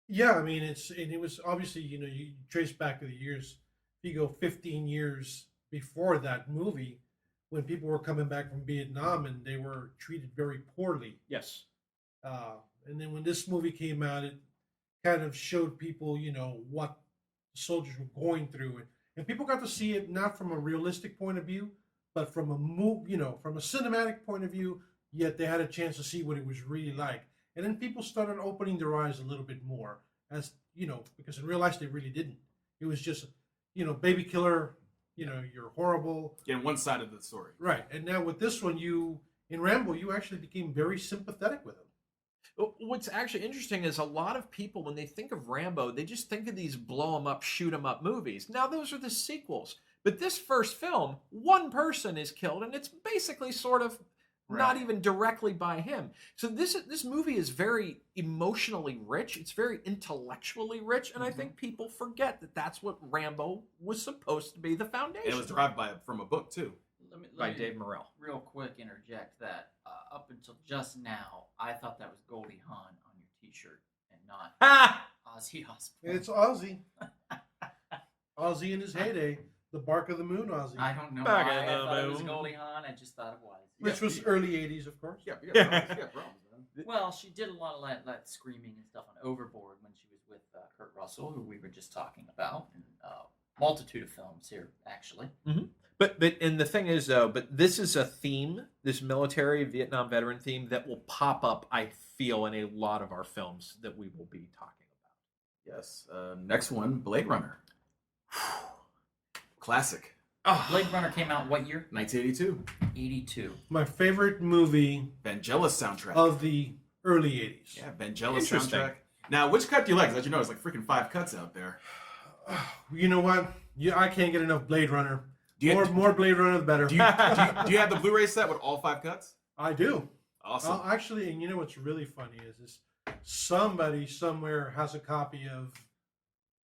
Yeah, I mean, it was obviously, you trace back to the years, if you go 15 years before that movie, when people were coming back from Vietnam and they were treated very poorly. Yes. And then when this movie came out, it kind of showed people, what the soldiers were going through. And people got to see it not from a realistic point of view, but from from a cinematic point of view, yet they had a chance to see what it was really like. And then people started opening their eyes a little bit more, as because in real life they really didn't. It was just, baby killer, you're horrible. Getting one side of the story. Right. And now with this one, in Rambo, you actually became very sympathetic with him. What's actually interesting is a lot of people, when they think of Rambo, they just think of these blow 'em up, shoot 'em up movies. Now, those are the sequels. But this first film, one person is killed, and it's basically sort of not even directly by him. So this movie is very emotionally rich. It's very intellectually rich, and I think people forget that that's what Rambo was supposed to be, the foundation. And it was derived from a book too. By me Dave Morrell. Real quick, interject that up until just now, I thought that was Goldie Hawn on your T-shirt and not Ozzy Osbourne. It's Ozzy. Ozzy in his heyday. The Bark of the Moon Ozzy. I don't know Back why in I the thought it was moon. Goldie Hawn. I just thought it was. Which was early 80s, of course. Yeah, problems, man. Well, she did a lot of that screaming and stuff on Overboard when she was with Kurt Russell, who we were just talking about, and multitude of films here, actually. But and the thing is, though, but this is a theme, this military Vietnam veteran theme that will pop up, I feel, in a lot of our films that we will be talking about. Yes. Next one, Blade Runner. Classic. Blade Runner came out what year? 1982. 82. My favorite movie Vangelis soundtrack. of the early 80s. Yeah, Vangelis Interesting. soundtrack. Now, which cut do you like? 'Cause as you know, it's like freaking 5 cuts out there. You know what? I can't get enough Blade Runner. Do you, More Blade Runner, the better. do you have the Blu-ray set with all 5 cuts? I do. Awesome. Actually, and you know what's really funny is somebody somewhere has a copy of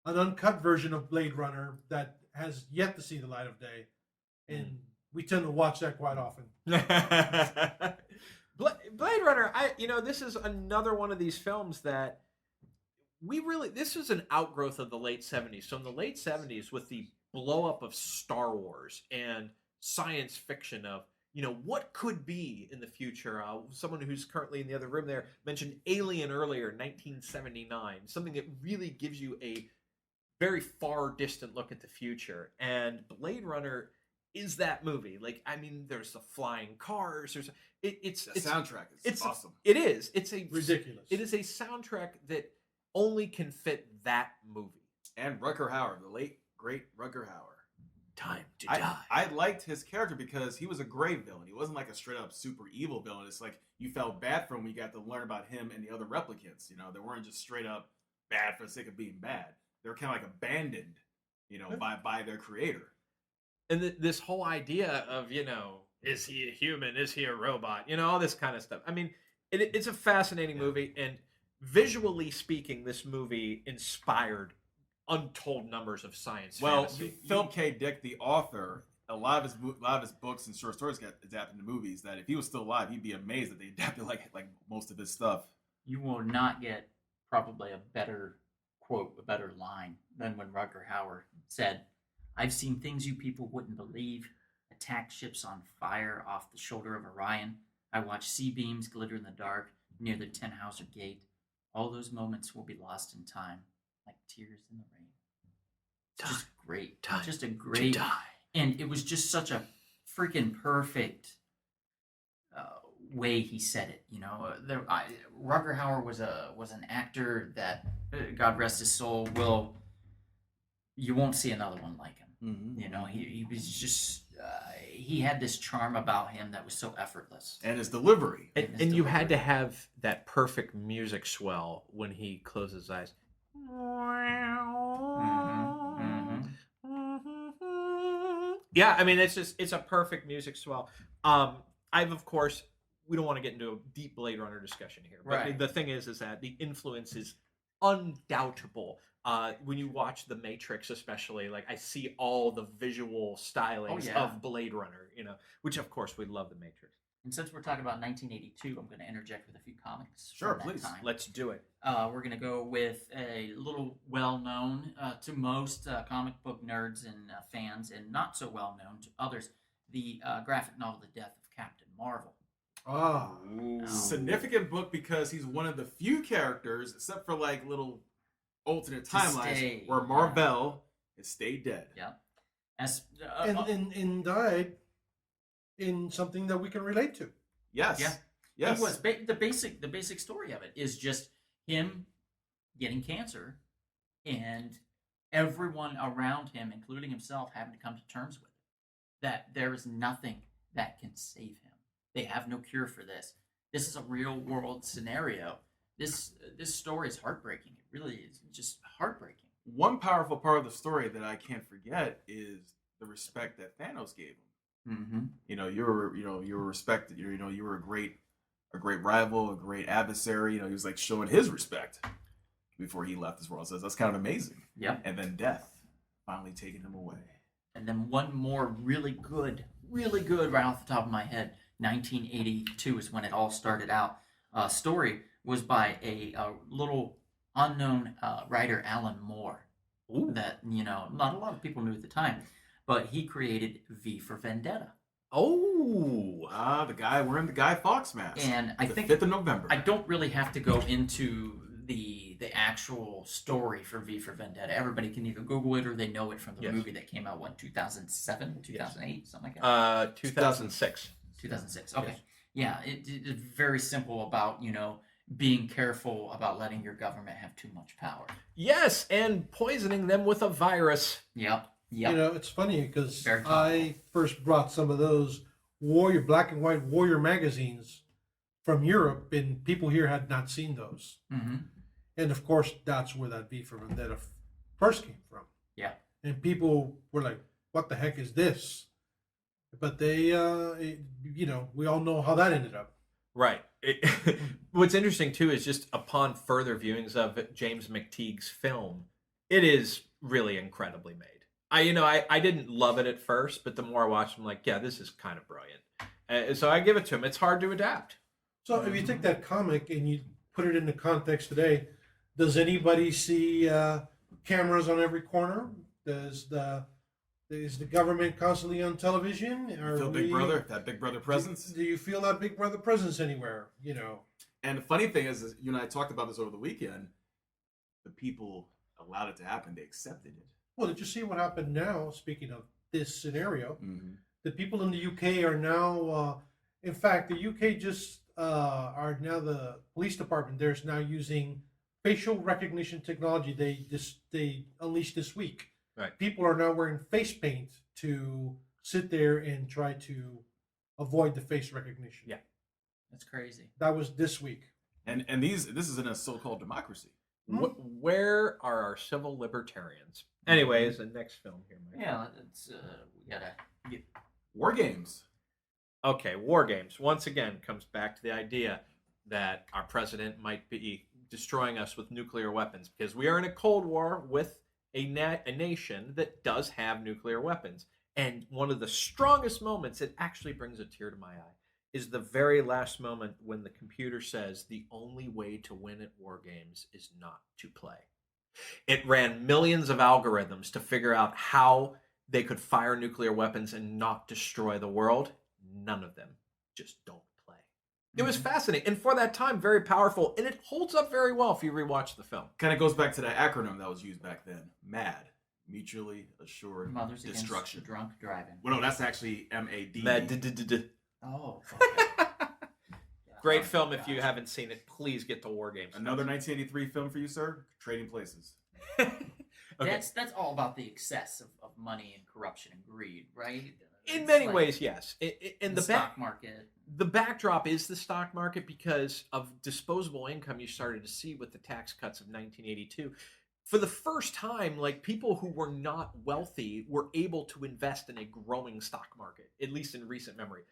an uncut version of Blade Runner that has yet to see the light of day, and we tend to watch that quite often. Blade Runner, this is another one of these films that this was an outgrowth of the late 70s. So in the late 70s, with the blow up of Star Wars and science fiction of, what could be in the future. Someone who's currently in the other room there mentioned Alien earlier, 1979, something that really gives you a very far distant look at the future. And Blade Runner is that movie. There's the flying cars. It's the soundtrack is awesome. It is. It's a Ridiculous. It is a soundtrack that only can fit that movie. And Rutger Hauer, the late great Rutger Hauer. Time to die. I liked his character because he was a gray villain. He wasn't like a straight up super evil villain. It's like you felt bad for him when you got to learn about him and the other replicants. They weren't just straight up bad for the sake of being bad. They were kind of like abandoned, by their creator. And this whole idea of, is he a human? Is he a robot? All this kind of stuff. I mean, it's a fascinating movie, and visually speaking, this movie inspired untold numbers of science fantasy. Philip K. Dick, the author, a lot of his books and short stories got adapted into movies. That if he was still alive, he'd be amazed that they adapted like most of his stuff. You will not get probably a better quote, a better line than when Rutger Hauer said, "I've seen things you people wouldn't believe. Attack ships on fire off the shoulder of Orion. I watched sea beams glitter in the dark near the Tannhauser Gate. All those moments will be lost in time, like tears in the rain." It's just great. Just a great. And it was just such a freaking perfect way he said it. You know, Rutger Hauer was an actor that, God rest his soul, you won't see another one like him. Mm-hmm. You know, he was just he had this charm about him that was so effortless. And his delivery. And you had to have that perfect music swell when he closed his eyes. Yeah, I mean, it's a perfect music swell. Of course, we don't want to get into a deep Blade Runner discussion here, but Right. the thing is that the influence is undoubtable. When you watch The Matrix, especially, like I see all the visual stylings yeah. of Blade Runner, you know, which of course we love The Matrix. And since we're talking about 1982, I'm going to interject with a few comics. Sure, from that please. time. Let's do it. We're going to go with a little well-known to most comic book nerds and fans, and not so well-known to others, the graphic novel The Death of Captain Marvel. Ah, Significant book because he's one of the few characters, except for like little alternate timelines, stay, where Marvel has stayed dead. Yeah. As, and died in something that we can relate to. Yes. Yeah. Yes. It was the basic story of it is just him getting cancer, and everyone around him, including himself, having to come to terms with it. That there is nothing that can save him. They have no cure for this. This is a real world scenario. This story is heartbreaking. It really is just heartbreaking. One powerful part of the story that I can't forget is the respect that Thanos gave him. Mm-hmm. You were respected. You were a great rival, a great adversary. He was like showing his respect before he left this world. So that's kind of amazing. Yep. And then death finally taking him away. And then one more really good right off the top of my head. 1982 is when it all started out. Story was by a little unknown writer, Alan Moore. Ooh. That not a lot of people knew at the time, but he created V for Vendetta. Oh, The guy wearing the Guy Fawkes mask. And I the think 5th of November. I don't really have to go into the actual story for V for Vendetta. Everybody can either Google it or they know it from the Yes. movie that came out 2007, 2008, something like that. 2006. 2006. Okay. Yes. Yeah, it's very simple about, being careful about letting your government have too much power. Yes, and poisoning them with a virus. Yep. It's funny because Very I first brought some of those black and white warrior magazines from Europe, and people here had not seen those. Mm-hmm. And of course, that's where that V for Vendetta first came from. Yeah. And people were like, "What the heck is this?" But they, we all know how that ended up. Right. What's interesting too is just upon further viewings of James McTeague's film, it is really incredibly made. I didn't love it at first, but the more I watched, I'm like, yeah, this is kind of brilliant. So I give it to him. It's hard to adapt. So if you take that comic and you put it into context today, does anybody see cameras on every corner? Is the government constantly on television? Feel Big Brother, that Big Brother presence. Do you feel that Big Brother presence anywhere? And the funny thing is, you and I talked about this over the weekend. The people allowed it to happen. They accepted it. Well, did you see what happened now? Speaking of this scenario, Mm-hmm. the people in the UK are now, in fact, the UK just are now the police department. There's now using facial recognition technology. They unleashed this week. Right. People are now wearing face paint to sit there and try to avoid the face recognition. Yeah. That's crazy. That was this week. And this is in a so-called democracy. Where are our civil libertarians? Anyways, the next film here, Mike. Yeah, it's we gotta get. War games. Okay, war games. Once again, comes back to the idea that our president might be destroying us with nuclear weapons because we are in a Cold War with a nation that does have nuclear weapons. And one of the strongest moments, it actually brings a tear to my eye, is the very last moment when the computer says the only way to win at war games is not to play. It ran millions of algorithms to figure out how they could fire nuclear weapons and not destroy the world. None of them. Just don't play. It was fascinating. And for that time, very powerful. And it holds up very well if you rewatch the film. Kind of goes back to that acronym that was used back then. MAD. mutually assured Mothers Against destruction. Drunk Driving. Well, no, that's actually MAD. Oh. Great film. If you haven't seen it, please get to War Games. Another 1983 film for you, sir. Trading Places. Okay. That's all about the excess of money and corruption and greed, right? In It's many like ways, yes. In the the stock market. the backdrop is the stock market because of disposable income you started to see with the tax cuts of 1982. For the first time, like people who were not wealthy were able to invest in a growing stock market, at least in recent memory.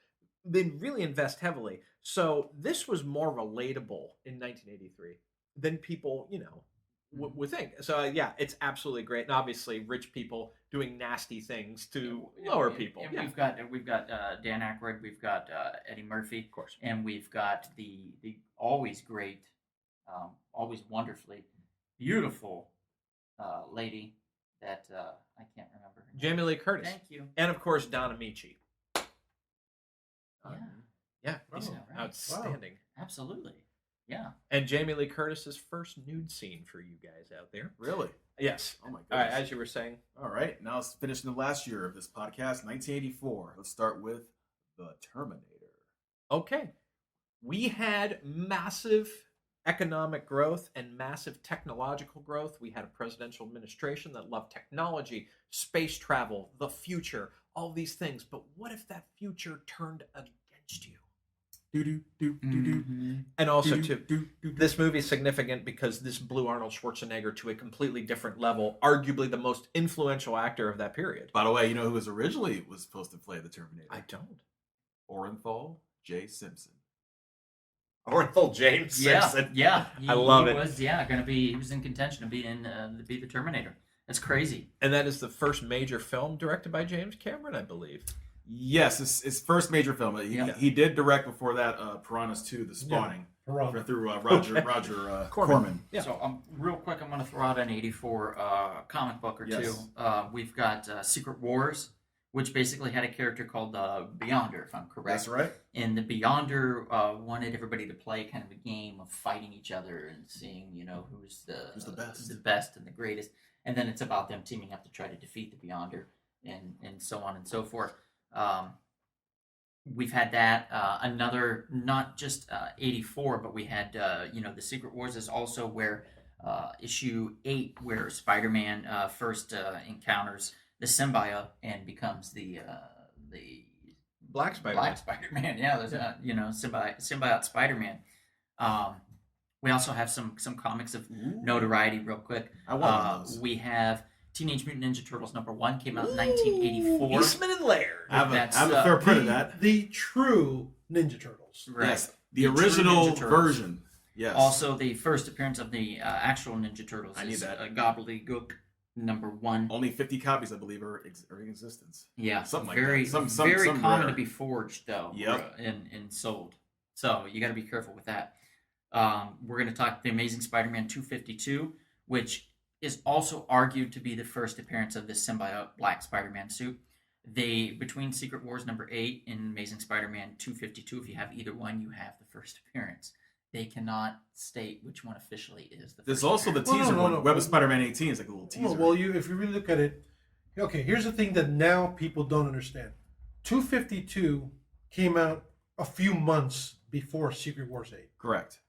They really invest heavily. So this was more relatable in 1983 than people, would think. So yeah, it's absolutely great. And obviously rich people doing nasty things to lower people. And Yeah, we've got Dan Aykroyd, we've got Eddie Murphy, of course. and we've got the always great, always wonderfully beautiful lady that I can't remember her name. Jamie Lee Curtis. Thank you. And of course, Don Amici. Yeah, he's Oh, right. outstanding. Absolutely. Yeah. And Jamie Lee Curtis's first nude scene for you guys out there. Really? Yes. Oh my All right, goodness. as you were saying, All right, now let's finish the last year of this podcast, 1984. Let's start with The Terminator. okay, we had massive economic growth and massive technological growth. We had a presidential administration that loved technology, space travel, the future, all these things. But what if that future turned against you? And also, too, this movie is significant because this blew Arnold Schwarzenegger to a completely different level, arguably the most influential actor of that period. By the way, you know who was supposed to play the Terminator? I don't. Orenthal J. Simpson. Orenthal James Simpson. Yeah. I love he it. Was, he was in contention to be the Terminator. That's crazy. And that is the first major film directed by James Cameron, I believe. Yes, his first major film. He did direct before that Piranhas 2, The Spawning, Piranha. through Roger Corman. Yeah. So real quick, I'm going to throw out an 84 comic book or Yes. two. We've got Secret Wars, which basically had a character called Beyonder, if I'm correct. That's right. And the Beyonder wanted everybody to play kind of a game of fighting each other and seeing, who's the best and the greatest. And then it's about them teaming up to try to defeat the Beyonder and so on and so forth. We've had that. Another, not just 84, but we had, the Secret Wars is also where issue 8, where Spider-Man first encounters the symbiote and becomes the Black Spider-Man. Black Spider-Man. Yeah, there's symbiote Spider-Man. We also have some comics of notoriety. Real quick, I want one of those. we have Teenage Mutant Ninja Turtles #1 came out in 1984. Eastman and Laird. I have That's, a fair print of that. The true Ninja Turtles. Right. Yes, the The true original Ninja Turtles. version. Yes. Also, the first appearance of the actual Ninja Turtles I need is that. Gobbledygook #1. Only 50 copies, I believe, are in existence. Yeah, Something like very, that. Some very common rare. to be forged though. Yep. And sold. So you got to be careful with that. We're going to talk the Amazing Spider-Man 252, which is also argued to be the first appearance of this symbiote Black Spider-Man suit. Between Secret Wars #8 and Amazing Spider-Man 252, if you have either one, you have the first appearance. They cannot state which one officially is the first. There's also the Well, teaser no, one. no. Web of Spider-Man 18 is like a little teaser. Well, if you really look at it, okay, here's the thing that now people don't understand. 252 came out a few months before Secret Wars 8. Correct.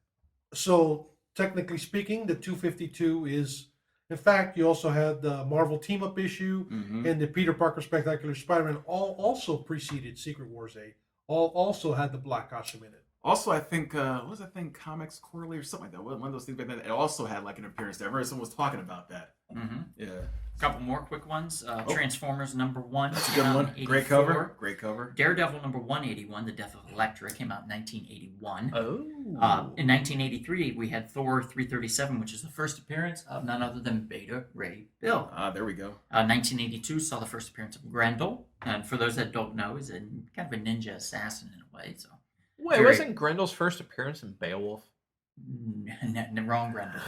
So, technically speaking, the 252 is, in fact, you also had the Marvel team-up issue Mhm. and the Peter Parker Spectacular Spider-Man all also preceded Secret Wars 8. All also had the black costume in it. Also, I think, what was that thing, Comics Quarterly or something like that? One of those things back then. It also had like an appearance there. I remember someone was talking about that. Mm-hmm. Yeah. A couple more quick ones. Transformers #1. That's a good one. Great cover. Great cover. Daredevil #181, The Death of Elektra, came out in 1981. Oh. In 1983, we had Thor 337, which is the first appearance of none other than Beta Ray Bill. There we go. 1982 saw the first appearance of Grendel, and for those that don't know, is kind of a ninja assassin in a way. So, Wait, very- wasn't Grendel's first appearance in Beowulf? wrong Grendel.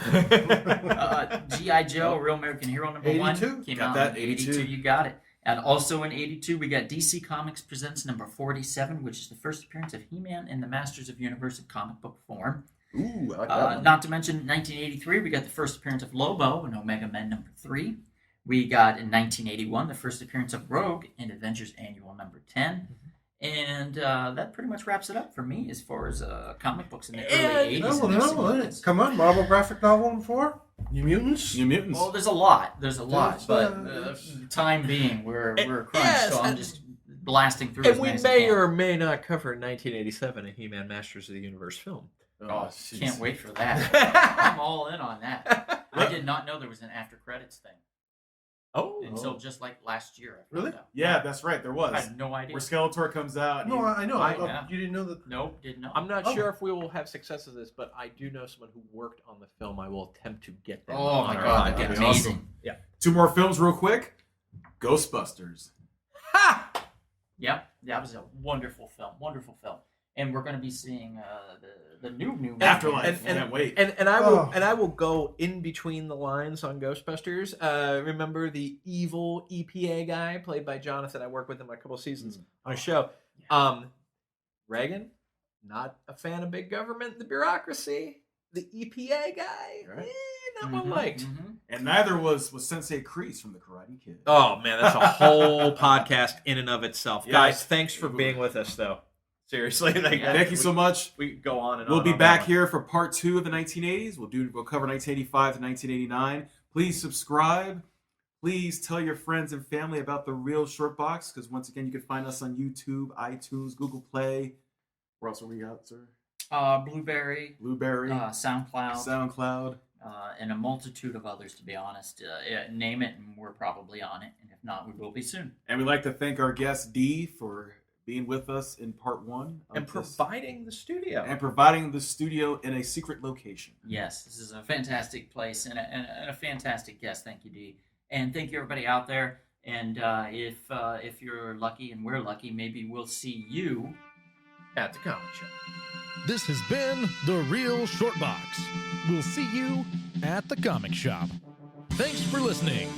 G.I. Joe, Real American Hero #1 82. came Got out that, in 82. 82. You got it. And also in 82, we got DC Comics Presents #47, which is the first appearance of He-Man and the Masters of Universe in comic book form. Ooh, I like that one. Not to mention, 1983, we got the first appearance of Lobo in Omega Men #3. We got in 1981 the first appearance of Rogue in Avengers Annual number 10. And that pretty much wraps it up for me as far as comic books in the early 80s. and their significance. Come on, Marvel graphic novel number 4? New Mutants? New Mutants. Well, there's a lot. There's a lot. Yes, But time being, we're crunched, yes, so I'm and- just blasting through And as we many as I may can. or may not cover 1987, a He-Man Masters of the Universe film. Oh, jeez. can't wait for that. I'm all in on that. I What? did not know there was an after credits thing Oh, until just like last year. I found Really? out. Yeah, that's right. There was. I had no idea. Where Skeletor comes out. and No, I know. Yeah. You didn't know that. Nope, didn't know. I'm not Oh. sure if we will have success with this, but I do know someone who worked on the film. I will attempt to get them. Oh on my our god, podcast. that'd be That'd be awesome. amazing. Two more films real quick. Ghostbusters. Ha! Yep, that was a wonderful film. Wonderful film. And we're going to be seeing the new Afterlife. and- Can't wait. And I will go in between the lines on Ghostbusters. Remember the evil EPA guy played by Jonathan? I worked with him a couple of seasons on a show. Reagan, not a fan of big government, the bureaucracy. The EPA guy, Right. not well liked. Mhm. And neither was Sensei Kreese from The Karate Kid. Oh man, that's a whole podcast in and of itself. Yeah. Guys, thanks for being with us, though. Seriously, Yeah. Thank you so much. We could go on and We'll on. be on back that here for part 2 of the 1980s. We'll cover 1985 to 1989. Please subscribe. Please tell your friends and family about the Real Short Box, because once again, you can find us on YouTube, iTunes, Google Play. Where else are we out, sir? Blueberry, Blueberry, SoundCloud, SoundCloud. and a multitude of others, to be honest. Name it, and we're probably on it. And if not, we will be soon. And we'd like to thank our guest, Dee, for being with us in part 1. of and this. providing the studio. And providing the studio in a secret location. Yes, this is a fantastic place and a fantastic guest. Thank you, Dee. And thank you, everybody out there. And if you're lucky and we're lucky, maybe we'll see you At the comic shop. This has been The Real Short Box. We'll see you at the comic shop. Thanks for listening.